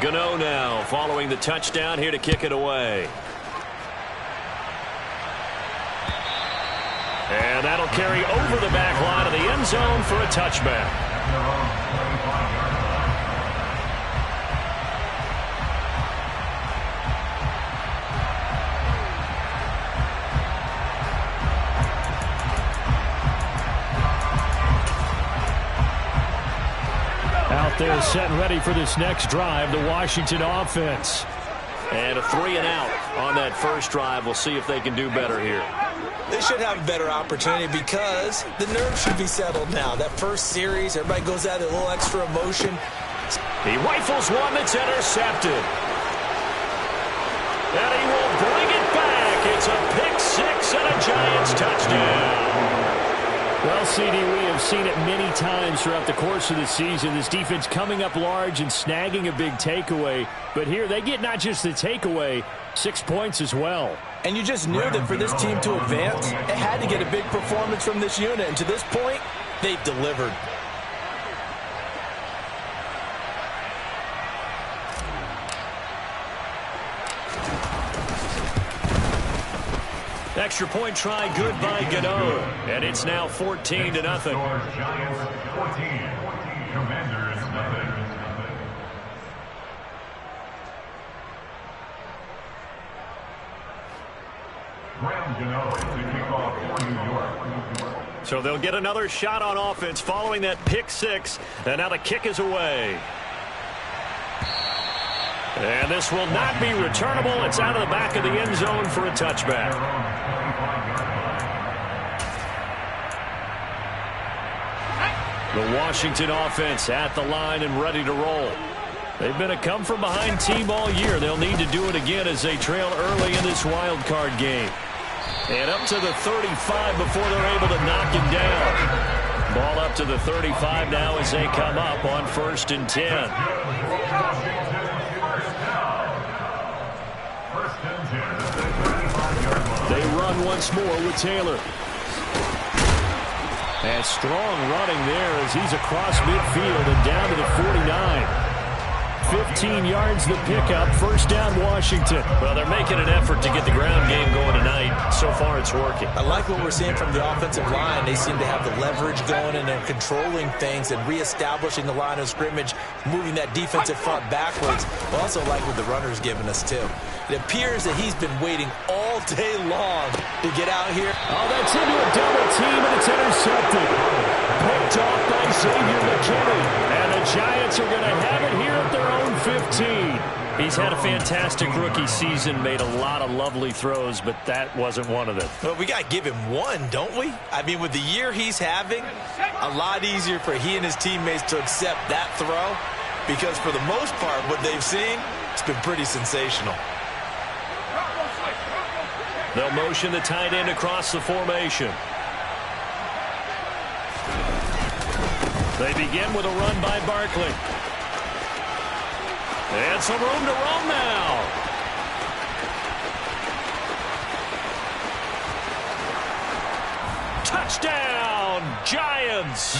Gano now following the touchdown here to kick it away. And that'll carry over the back line of the end zone for a touchback. Out there set and ready for this next drive, the Washington offense. And a 3 and out on that first drive. We'll see if they can do better here. They should have a better opportunity because the nerves should be settled now. That first series, everybody goes out with a little extra emotion. He rifles one that's intercepted. And he will bring it back. It's a pick six and a Giants touchdown. Well, CD, we have seen it many times throughout the course of the season. This defense coming up large and snagging a big takeaway. But here they get not just the takeaway, 6 points as well. And you just knew that for this team to advance, it had to get a big performance from this unit. And to this point, they've delivered. Extra point try good by Gano. And it's now 14-0. Giants 14, Commanders nothing. So they'll get another shot on offense following that pick six. And now the kick is away. And this will not be returnable. It's out of the back of the end zone for a touchback. The Washington offense at the line and ready to roll. They've been a come-from-behind team all year. They'll need to do it again as they trail early in this wild card game. And up to the 35 before they're able to knock him down. Ball up to the 35 now as they come up on 1st and 10. They run once more with Taylor. And strong running there as he's across midfield and down to the 49. 15 yards the pickup. First down, Washington. Well, they're making an effort to get the ground game going tonight. So far, it's working. I like what we're seeing from the offensive line. They seem to have the leverage going and they're controlling things and reestablishing the line of scrimmage, moving that defensive front backwards. I also like what the runner's giving us, too. It appears that he's been waiting all day long to get out here. Oh, that's into a double team, and it's intercepted. Picked off by Xavier McKinney. And the Giants are going to have it here at their own 15. He's had a fantastic rookie season, made a lot of lovely throws, but that wasn't one of them. Well, we got to give him one, don't we? I mean, with the year he's having, a lot easier for he and his teammates to accept that throw because for the most part, what they've seen, it's been pretty sensational. They'll motion the tight end across the formation. They begin with a run by Barkley. And some room to roam now. Touchdown, Giants.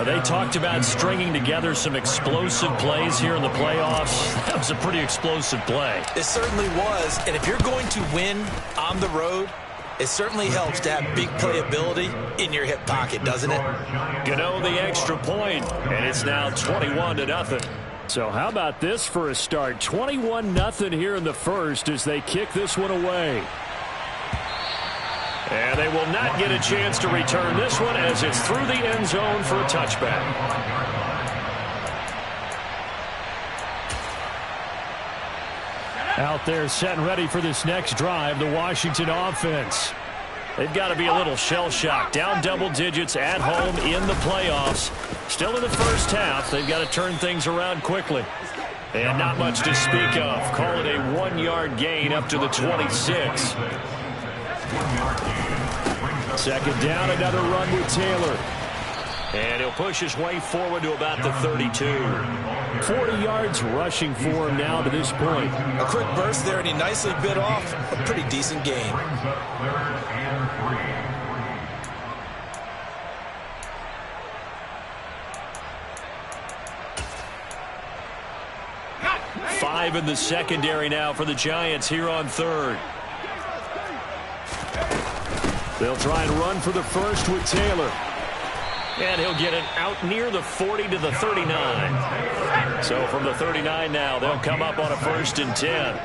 They talked about stringing together some explosive plays here in the playoffs. That was a pretty explosive play. It certainly was. And if you're going to win on the road, it certainly helps to have big playability in your hip pocket, doesn't it? Gano the extra point, and it's now 21-0. So how about this for a start? 21-0 here in the first as they kick this one away. And they will not get a chance to return this one as it's through the end zone for a touchback. Out there set and ready for this next drive, the Washington offense. They've got to be a little shell-shocked. Down double digits at home in the playoffs. Still in the first half. They've got to turn things around quickly. And not much to speak of. Call it a 1-yard gain up to the 26. Second down, another run with Taylor. And he'll push his way forward to about the 32. 40 yards rushing for him now to this point. A quick burst there, and he nicely bit off a pretty decent gain. 5 in the secondary now for the Giants here on third. They'll try and run for the first with Taylor. And he'll get it out near the 40 to the 39. So from the 39 now, they'll come up on a 1st and 10.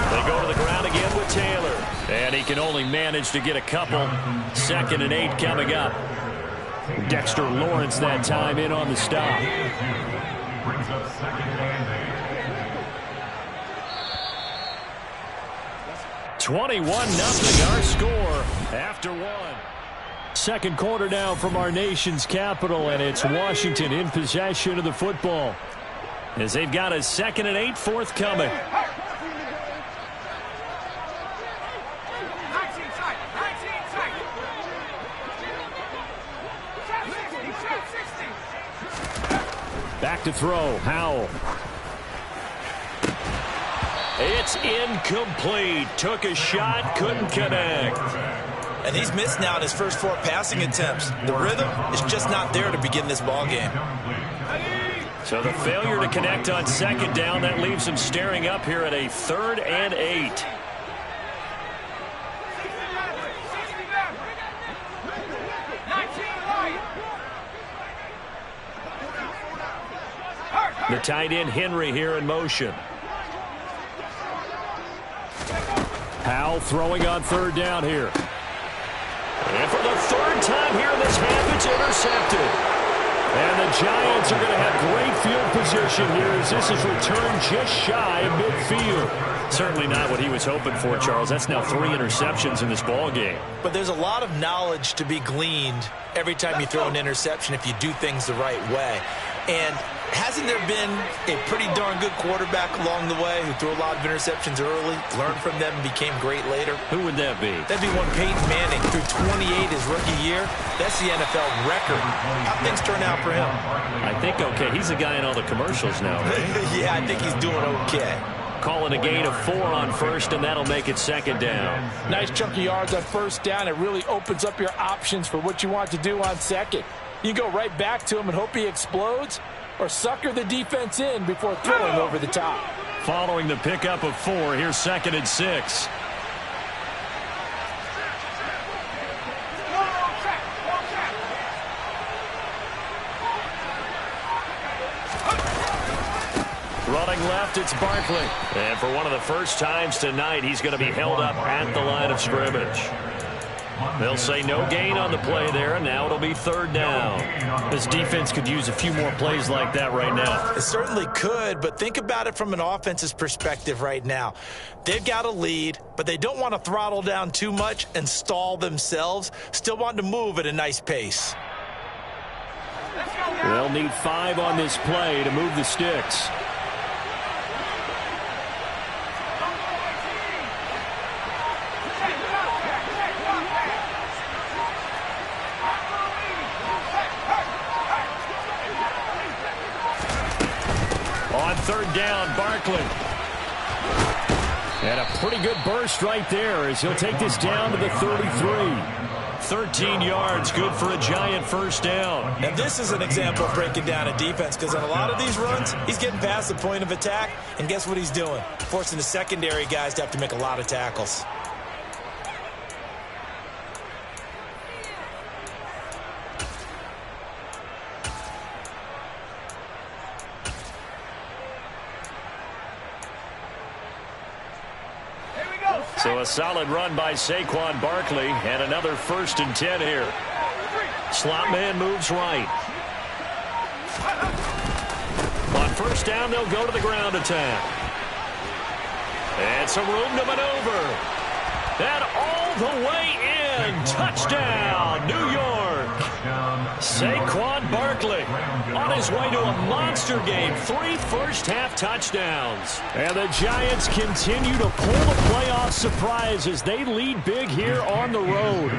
They go to the ground again with Taylor. And he can only manage to get a couple. 2nd and 8 coming up. Dexter Lawrence that time in on the stop. 21-0 our score after 1. Second quarter now from our nation's capital, and it's Washington in possession of the football as they've got a 2nd and 8 forthcoming. Back to throw, Howell. It's incomplete. Took a shot, couldn't connect. And he's missed now in his first 4 passing attempts. The rhythm is just not there to begin this ball game. So the failure to connect on 2nd down, that leaves him staring up here at a 3rd and 8. The tight end Henry here in motion. Howell throwing on 3rd down here. And for the 3rd time here in this half, it's intercepted. And the Giants are going to have great field position here as this is returned just shy of midfield. Certainly not what he was hoping for, Charles. That's now 3 interceptions in this ball game. But there's a lot of knowledge to be gleaned every time you throw an interception if you do things the right way. And hasn't there been a pretty darn good quarterback along the way who threw a lot of interceptions early, learned from them, and became great later? Who would that be? That'd be one Peyton Manning threw 28 his rookie year. That's the NFL record. How things turn out for him? I think okay. He's the guy in all the commercials now, right? Yeah, I think he's doing okay. Calling a gain of 4 on 1st, and that'll make it 2nd down. Nice chunk of yards on 1st down. It really opens up your options for what you want to do on 2nd. You go right back to him and hope he explodes, or sucker the defense in before throwing over the top. Following the pickup of 4, here's 2nd and 6. Running left, it's Barkley. And for one of the first times tonight, he's going to be held up at the line of scrimmage. They'll say no gain on the play there, and now it'll be 3rd down. This defense could use a few more plays like that right now. It certainly could, but think about it from an offense's perspective right now. They've got a lead, but they don't want to throttle down too much and stall themselves. Still want to move at a nice pace. They'll need 5 on this play to move the sticks. On 3rd down, Barkley. And a pretty good burst right there as he'll take this down to the 33. 13 yards, good for a Giant 1st down. And this is an example of breaking down a defense, because on a lot of these runs, he's getting past the point of attack, and guess what he's doing? Forcing the secondary guys to have to make a lot of tackles. So a solid run by Saquon Barkley, and another 1st and 10 here. Slot man moves right. On 1st down, they'll go to the ground attack. And some room to maneuver. And all the way in. Touchdown, New York. Saquon Barkley on his way to a monster game. 3 first-half touchdowns. And the Giants continue to pull the playoff surprise as they lead big here on the road.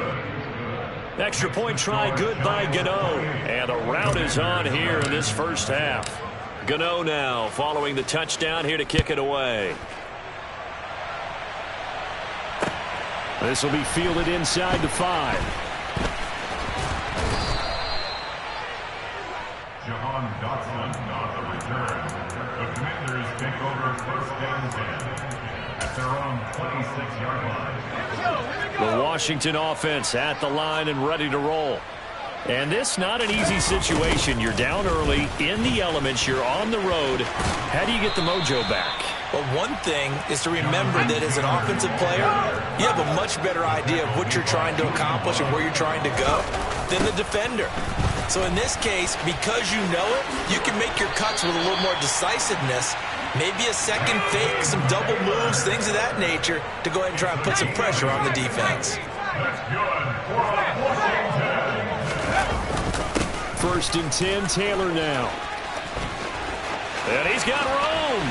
Extra point try good by Gano. And the route is on here in this 1st half. Gano now following the touchdown here to kick it away. This will be fielded inside the 5. The Washington offense at the line and ready to roll. And this not an easy situation. You're down early, in the elements, you're on the road. How do you get the mojo back? Well, one thing is to remember that as an offensive player, you have a much better idea of what you're trying to accomplish and where you're trying to go than the defender. So in this case, because you know it, you can make your cuts with a little more decisiveness, maybe a second fake, some double moves, things of that nature, to go ahead and try and put some pressure on the defense. First and 10, Taylor now. And he's got room.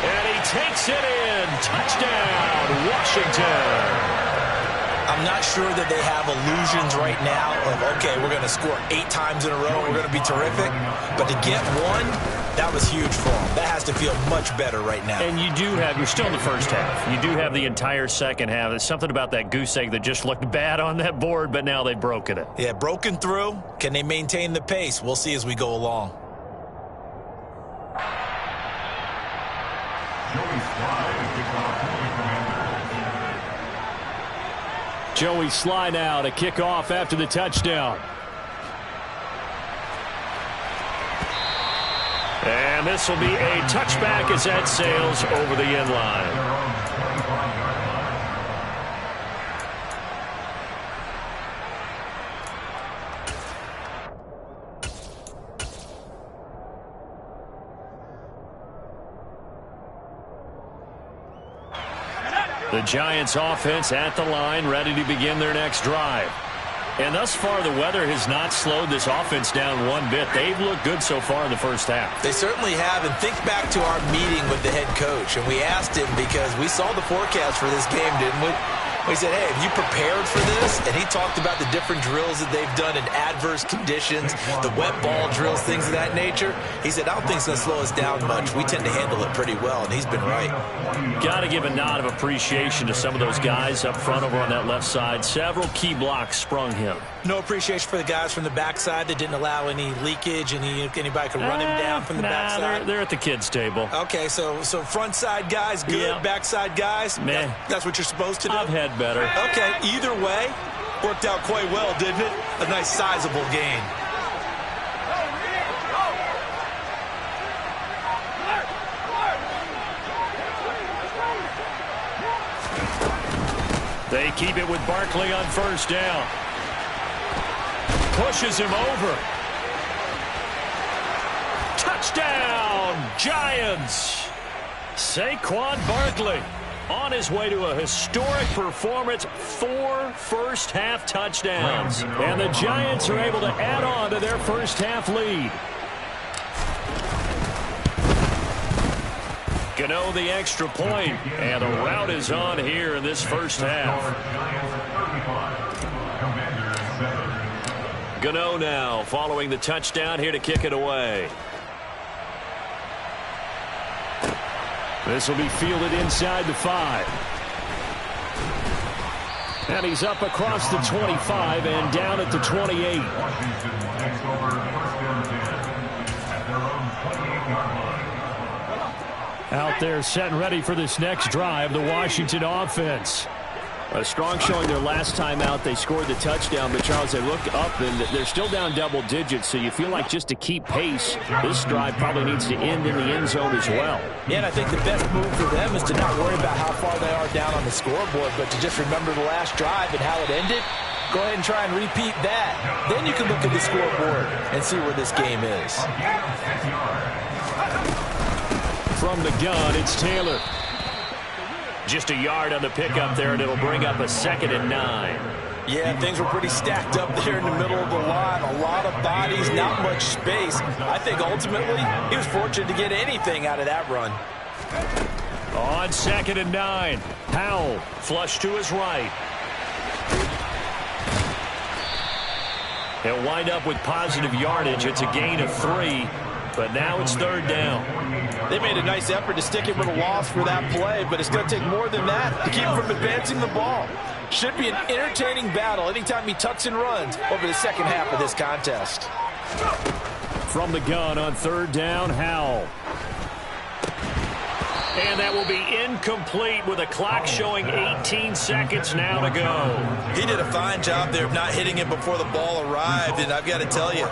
And he takes it in. Touchdown, Washington. I'm not sure that they have illusions right now of, okay, we're going to score 8 times in a row, we're going to be terrific. But to get one, that was huge for them. That has to feel much better right now. And you're still in the first half. You do have the entire second half. There's something about that goose egg that just looked bad on that board, but now they've broken it. Yeah, broken through. Can they maintain the pace? We'll see as we go along. Joey Sly now to kick off after the touchdown. And this will be a touchback as that sails over the end line. The Giants offense at the line, ready to begin their next drive. And thus far, the weather has not slowed this offense down one bit. They've looked good so far in the first half. They certainly have. And think back to our meeting with the head coach. And we asked him because we saw the forecast for this game, didn't we? We said, hey, have you prepared for this? And he talked about the different drills that they've done in adverse conditions, the wet ball drills, things of that nature. He said, I don't think it's going to slow us down much. We tend to handle it pretty well, and he's been right. Got to give a nod of appreciation to some of those guys up front over on that left side. Several key blocks sprung him. No appreciation for the guys from the backside that didn't allow any leakage, and anybody could run him down from the backside. They're at the kids' table. Okay, so front side guys good, yeah. Backside guys, man, that's what you're supposed to do? I've had better. Okay, either way, worked out quite well, didn't it? A nice sizable gain. They keep it with Barkley on first down. Pushes him over. Touchdown, Giants. Saquon Barkley on his way to a historic performance, 4 first-half touchdowns. And the Giants are able to add on to their first-half lead. Gano the extra point, and the route is on here in this first half. Gano now following the touchdown here to kick it away. This will be fielded inside the 5. And he's up across the 25 and down at the 28. Out there set and ready for this next drive, the Washington offense. A strong showing their last time out. They scored the touchdown, but Charles, they look up and they're still down double digits, so you feel like just to keep pace, this drive probably needs to end in the end zone as well. Yeah, and I think the best move for them is to not worry about how far they are down on the scoreboard, but to just remember the last drive and how it ended. Go ahead and try and repeat that. Then you can look at the scoreboard and see where this game is. From the gun, it's Taylor. Just a yard on the pickup there, and it'll bring up a 2nd and 9. Yeah, things were pretty stacked up there in the middle of the line. A lot of bodies, not much space. I think ultimately he was fortunate to get anything out of that run. On 2nd and 9, Powell flush to his right. He'll wind up with positive yardage. It's a gain of 3, but now it's 3rd down. They made a nice effort to stick him with a loss for that play, but it's going to take more than that to keep him from advancing the ball. Should be an entertaining battle anytime he tucks and runs over the second half of this contest. From the gun on third down, Howell. And that will be incomplete with a clock showing 18 seconds now to go. He did a fine job there of not hitting him before the ball arrived, and I've got to tell you,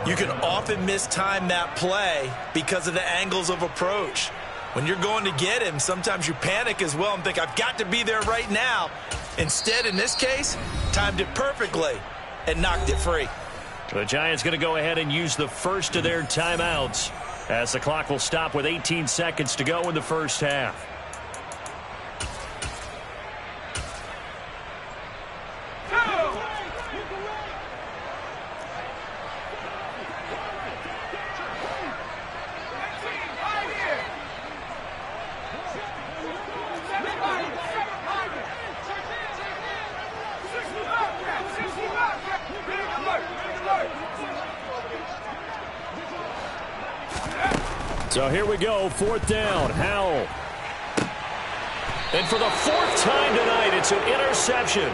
you can often mistime that play because of the angles of approach. When you're going to get him, sometimes you panic as well and think, I've got to be there right now. Instead, in this case, timed it perfectly and knocked it free. The Giants going to go ahead and use the first of their timeouts as the clock will stop with 18 seconds to go in the first half. So here we go, fourth down, Howell. And for the fourth time tonight, it's an interception.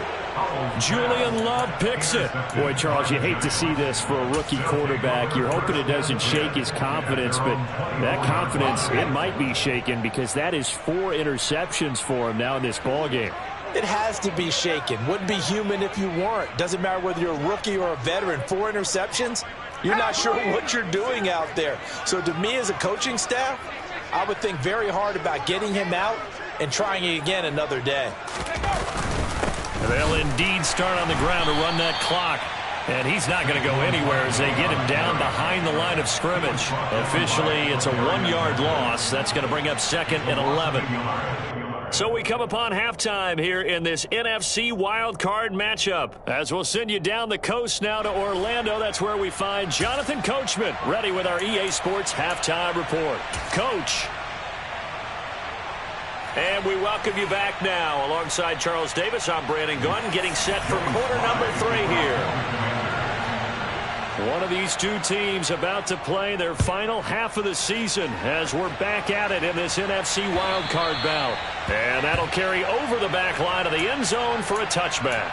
Julian Love picks it. Boy, Charles, you hate to see this for a rookie quarterback. You're hoping it doesn't shake his confidence, but that confidence, it might be shaken because that is 4 interceptions for him now in this ballgame. It has to be shaken. Wouldn't be human if you weren't. Doesn't matter whether you're a rookie or a veteran. 4 interceptions, you're not sure what you're doing out there. So to me as a coaching staff, I would think very hard about getting him out and trying it again another day. They'll indeed start on the ground to run that clock. And he's not going to go anywhere as they get him down behind the line of scrimmage. Officially, it's a 1-yard loss. That's going to bring up 2nd and 11. So we come upon halftime here in this NFC wildcard matchup. As we'll send you down the coast now to Orlando, that's where we find Jonathan Coachman, ready with our EA Sports halftime report. Coach. And we welcome you back now. Alongside Charles Davis, I'm Brandon Gunn, getting set for quarter number 3 here. One of these two teams about to play their final half of the season as we're back at it in this NFC wildcard bout. And that'll carry over the back line of the end zone for a touchback.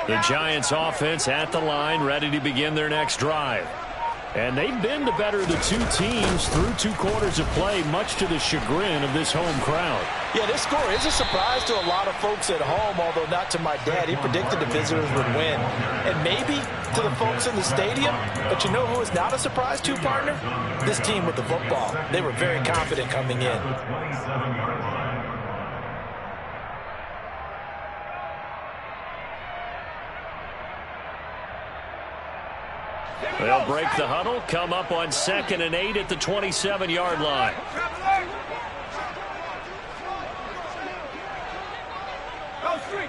The Giants offense at the line, ready to begin their next drive. And they've been the better of the two teams through 2 quarters of play, much to the chagrin of this home crowd. Yeah, this score is a surprise to a lot of folks at home, although not to my dad. He predicted the visitors would win. And maybe to the folks in the stadium. But you know who is not a surprise to, partner? This team with the football. They were very confident coming in. They'll break the huddle, come up on 2nd and 8 at the 27-yard line.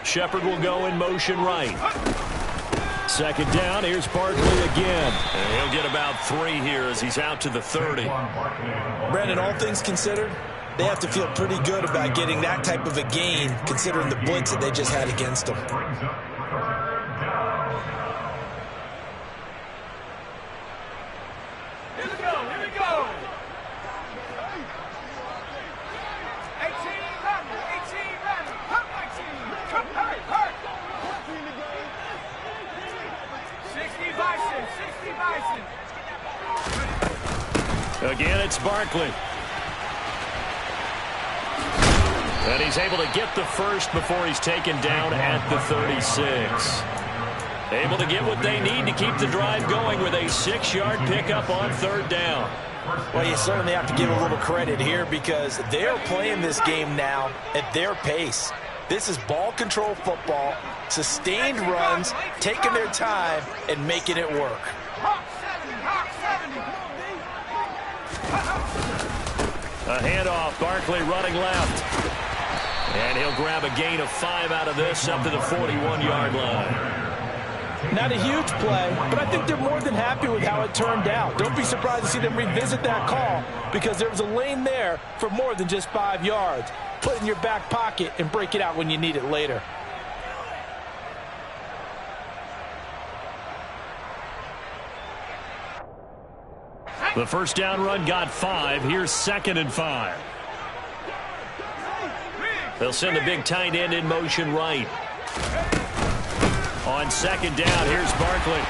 Shepard will go in motion right. 2nd down, here's Barkley again. And he'll get about 3 here as he's out to the 30. Brandon, all things considered, they have to feel pretty good about getting that type of a gain considering the blitz that they just had against them. Again, it's Barkley. And he's able to get the first before he's taken down at the 36. Able to get what they need to keep the drive going with a 6-yard pickup on 3rd down. Well, you certainly have to give a little credit here because they're playing this game now at their pace. This is ball control football, sustained runs, taking their time, and making it work. A handoff, Barkley running left. And he'll grab a gain of 5 out of this up to the 41-yard line. Not a huge play, but I think they're more than happy with how it turned out. Don't be surprised to see them revisit that call because there was a lane there for more than just 5 yards. Put it in your back pocket and break it out when you need it later. The first down run got 5. Here's 2nd and 5. They'll send the big tight end in motion right. On 2nd down, here's Barkley.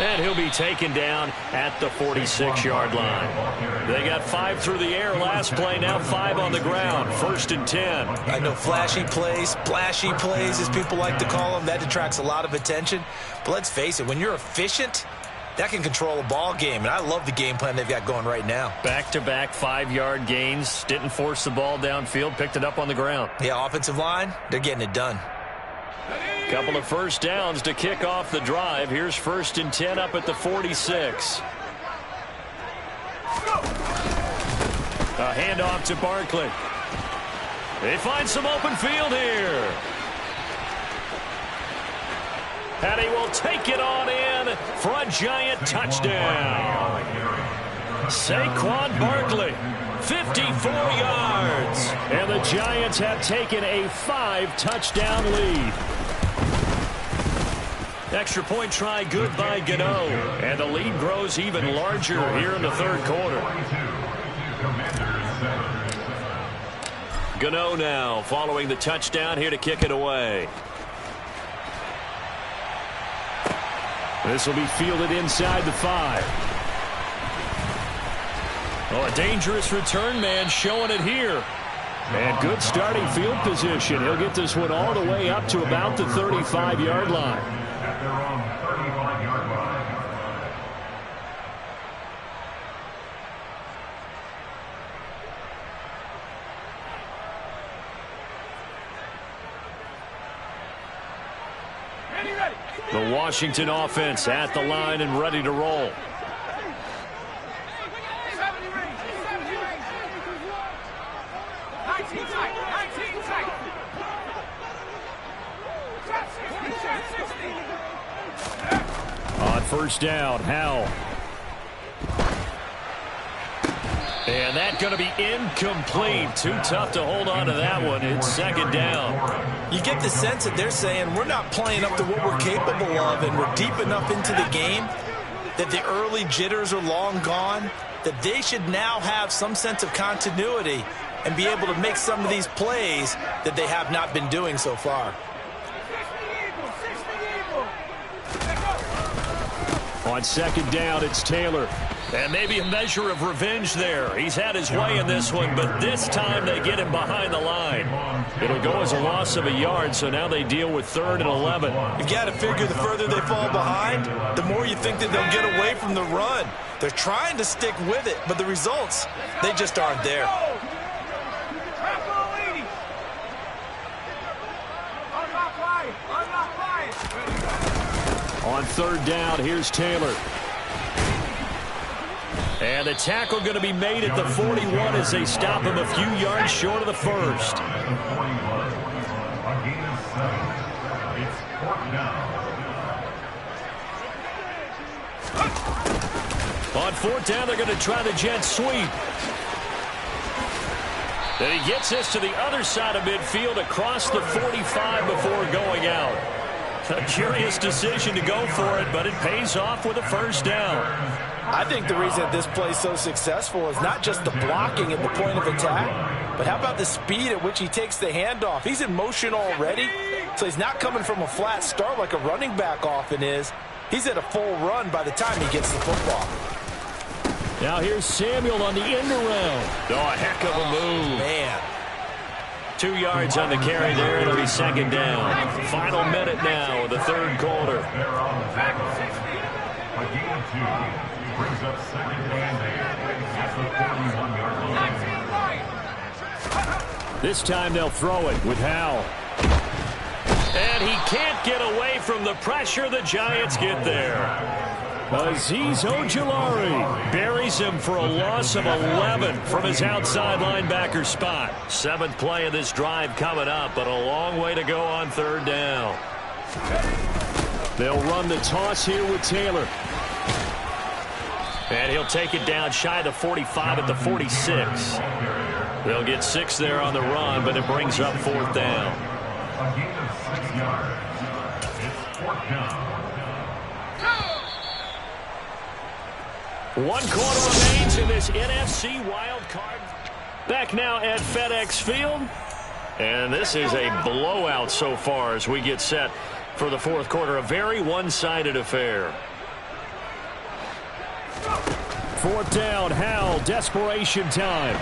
And he'll be taken down at the 46-yard line. They got 5 through the air last play, now 5 on the ground. 1st and 10. I know flashy plays, splashy plays, as people like to call them, that attracts a lot of attention. But let's face it, when you're efficient, that can control a ball game, and I love the game plan they've got going right now. Back-to-back 5-yard gains. Didn't force the ball downfield, picked it up on the ground. Yeah, offensive line, they're getting it done. Couple of first downs to kick off the drive. Here's 1st and 10 up at the 46. A handoff to Barkley. They find some open field here. And he will take it on in for a giant touchdown. Saquon Barkley, 54 yards. And the Giants have taken a 5-touchdown lead. Extra point try good by Gano. And the lead grows even larger here in the 3rd quarter. Gano now following the touchdown here to kick it away. This will be fielded inside the 5. Oh, a dangerous return man showing it here. And good starting field position. He'll get this one all the way up to about the 35-yard line. The Washington offense at the line and ready to roll. On 1st down, Howell. And that's going to be incomplete. Too tough to hold on to that one. It's 2nd down. You get the sense that they're saying we're not playing up to what we're capable of, and we're deep enough into the game that the early jitters are long gone, that they should now have some sense of continuity and be able to make some of these plays that they have not been doing so far. On 2nd down, it's Taylor. And maybe a measure of revenge there. He's had his way in this one, but this time they get him behind the line. It'll go as a loss of a yard, so now they deal with 3rd and 11. You've got to figure the further they fall behind, the more you think that they'll get away from the run. They're trying to stick with it, but the results, they just aren't there. On 3rd down, here's Taylor. And the tackle going to be made at the 41 as they stop him a few yards short of the 1st. On 4th down, they're going to try the jet sweep. Then he gets this to the other side of midfield across the 45 before going out. A curious decision to go for it, but it pays off with a 1st down. I think the reason that this play is so successful is not just the blocking at the point of attack, but how about the speed at which he takes the handoff? He's in motion already, so he's not coming from a flat start like a running back often is. He's at a full run by the time he gets the football. Now here's Samuel on the end around. Oh, a heck of a move. Man. 2 yards on the carry there. It'll be 2nd down. Final minute now of the 3rd quarter. Brings up 2nd and 8 at the 41-yard line. This time they'll throw it with Howell. And he can't get away from the pressure. The Giants get there. Azeez Ojulari buries him for a loss of 11 from his outside linebacker spot. 7th play of this drive coming up, but a long way to go on 3rd down. They'll run the toss here with Taylor. And he'll take it down shy of the 45 at the 46. They'll get 6 there on the run, but it brings up 4th down. A gain of 6 yards. It's 4th down. 1 quarter remains in this NFC wild card. Back now at FedEx Field. And this is a blowout so far as we get set for the 4th quarter. A very one-sided affair. 4th down, Howell, desperation time.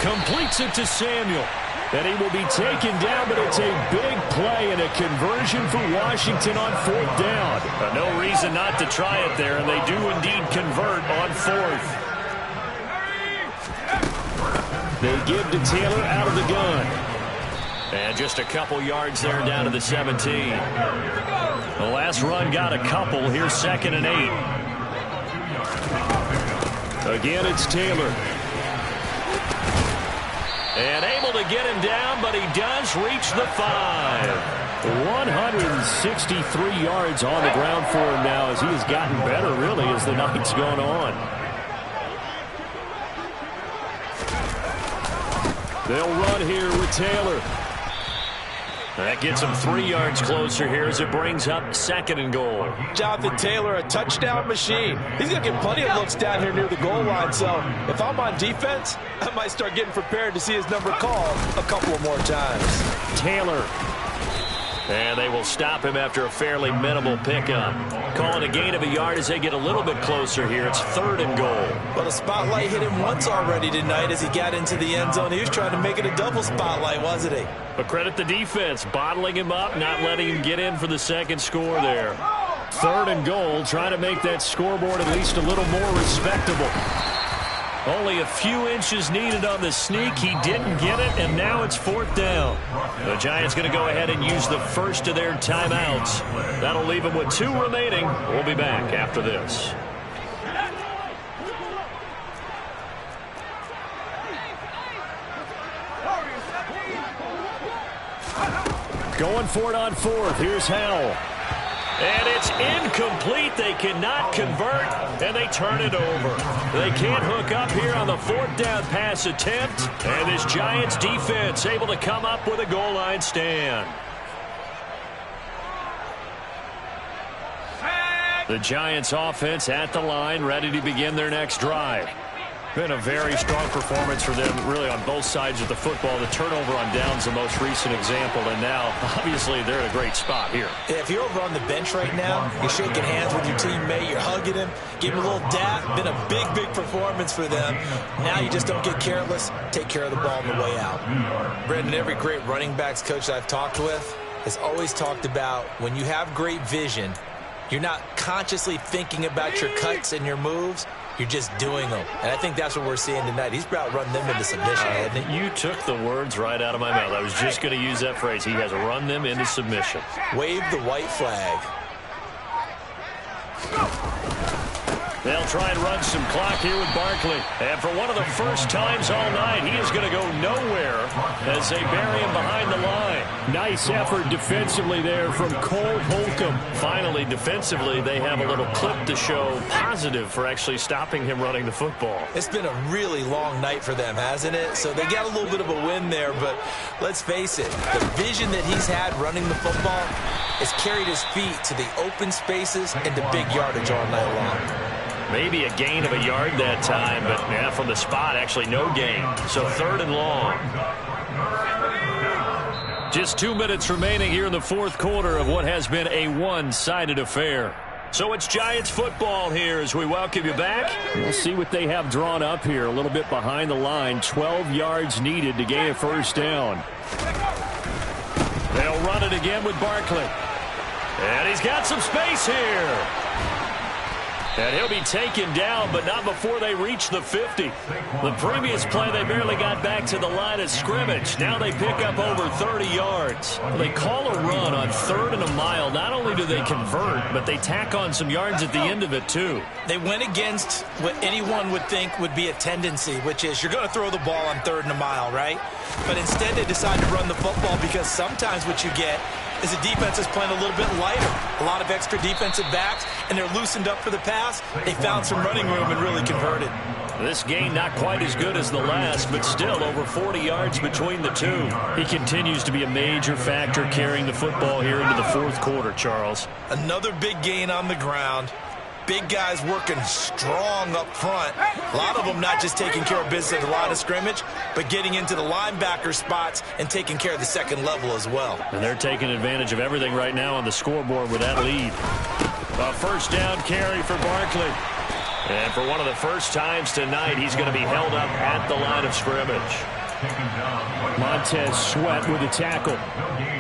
Completes it to Samuel. And he will be taken down, but it's a big play and a conversion for Washington on 4th down. No reason not to try it there, and they do indeed convert on 4th. They give to Taylor out of the gun. And just a couple yards there down to the 17. The last run got a couple. Here's 2nd and 8. Again, it's Taylor. And able to get him down, but he does reach the 5. 163 yards on the ground for him now as he has gotten better, really, as the night's gone on. They'll run here with Taylor. That gets him 3 yards closer here as it brings up 2nd and goal. Jonathan Taylor, a touchdown machine. He's going to get plenty of looks down here near the goal line. So if I'm on defense, I might start getting prepared to see his number called a couple of more times. Taylor. And they will stop him after a fairly minimal pickup. Calling a gain of a yard as they get a little bit closer here. It's 3rd and goal. Well, the spotlight hit him once already tonight as he got into the end zone. He was trying to make it a double spotlight, wasn't he? But credit the defense, bottling him up, not letting him get in for the 2nd score there. 3rd and goal, trying to make that scoreboard at least a little more respectable. Only a few inches needed on the sneak. He didn't get it, and now it's 4th down. The Giants going to go ahead and use the first of their timeouts. That'll leave them with 2 remaining. We'll be back after this. Going for it on 4th. Here's Howell. And it's incomplete. They cannot convert, and they turn it over. They can't hook up here on the 4th down pass attempt, and this Giants defense able to come up with a goal line stand. The Giants offense at the line, ready to begin their next drive. Been a very strong performance for them, really, on both sides of the football. The turnover on downs, the most recent example, and now, obviously, they're in a great spot here. Yeah, if you're over on the bench right now, you're shaking hands with your teammate, you're hugging him, giving him a little dap. Been a big, big performance for them. Now you just don't get careless. Take care of the ball on the way out. Brendan, every great running backs coach I've talked with has always talked about when you have great vision, you're not consciously thinking about your cuts and your moves. You're just doing them. And I think that's what we're seeing tonight. He's about run them into submission, hasn't he? You took the words right out of my mouth. I was just going to use that phrase. He has run them into submission. Wave the white flag. They'll try and run some clock here with Barkley. And for one of the first times all night, he is going to go nowhere as they bury him behind the line. Nice effort defensively there from Cole Holcomb. Finally, defensively, they have a little clip to show positive for actually stopping him running the football. It's been a really long night for them, hasn't it? So they got a little bit of a win there, but let's face it, the vision that he's had running the football has carried his feet to the open spaces and the big yardage all night long. Maybe a gain of a yard that time, but yeah, from the spot, actually no gain. So 3rd and long. Just 2 minutes remaining here in the 4th quarter of what has been a one-sided affair. So it's Giants football here as we welcome you back. We'll see what they have drawn up here. A little bit behind the line. 12 yards needed to gain a 1st down. They'll run it again with Barkley. And he's got some space here. And he'll be taken down, but not before they reach the 50. The previous play, they barely got back to the line of scrimmage. Now they pick up over 30 yards. They call a run on 3rd and a mile. Not only do they convert, but they tack on some yards at the end of it, too. They went against what anyone would think would be a tendency, which is you're going to throw the ball on 3rd and a mile, right? But instead they decide to run the football because sometimes what you get is the defense is playing a little bit lighter. A lot of extra defensive backs, and they're loosened up for the pass. They found some running room and really converted. This game not quite as good as the last, but still over 40 yards between the two. He continues to be a major factor carrying the football here into the 4th quarter, Charles. Another big gain on the ground. Big guys working strong up front. A lot of them not just taking care of business at the line of scrimmage, but getting into the linebacker spots and taking care of the second level as well. And they're taking advantage of everything right now on the scoreboard with that lead. A first down carry for Barkley. And for one of the first times tonight, he's going to be held up at the line of scrimmage. Montez Sweat with a tackle.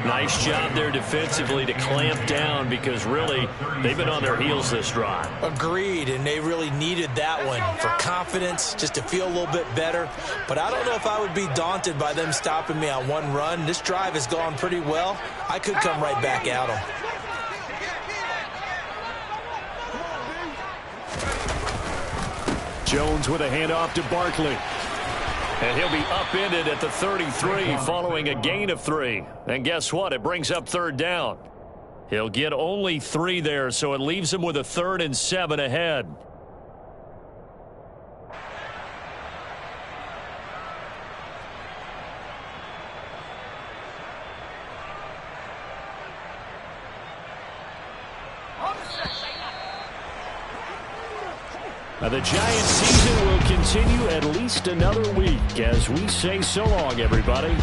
Nice job there defensively to clamp down because really they've been on their heels this drive. Agreed, and they really needed that one for confidence, just to feel a little bit better. But I don't know if I would be daunted by them stopping me on one run. This drive has gone pretty well. I could come right back at them. Jones with a handoff to Barkley. And he'll be upended at the 33 following a gain of 3. And guess what? It brings up 3rd down. He'll get only 3 there, so it leaves him with a 3rd and 7 ahead. The Giants season will continue at least another week as we say so long, everybody.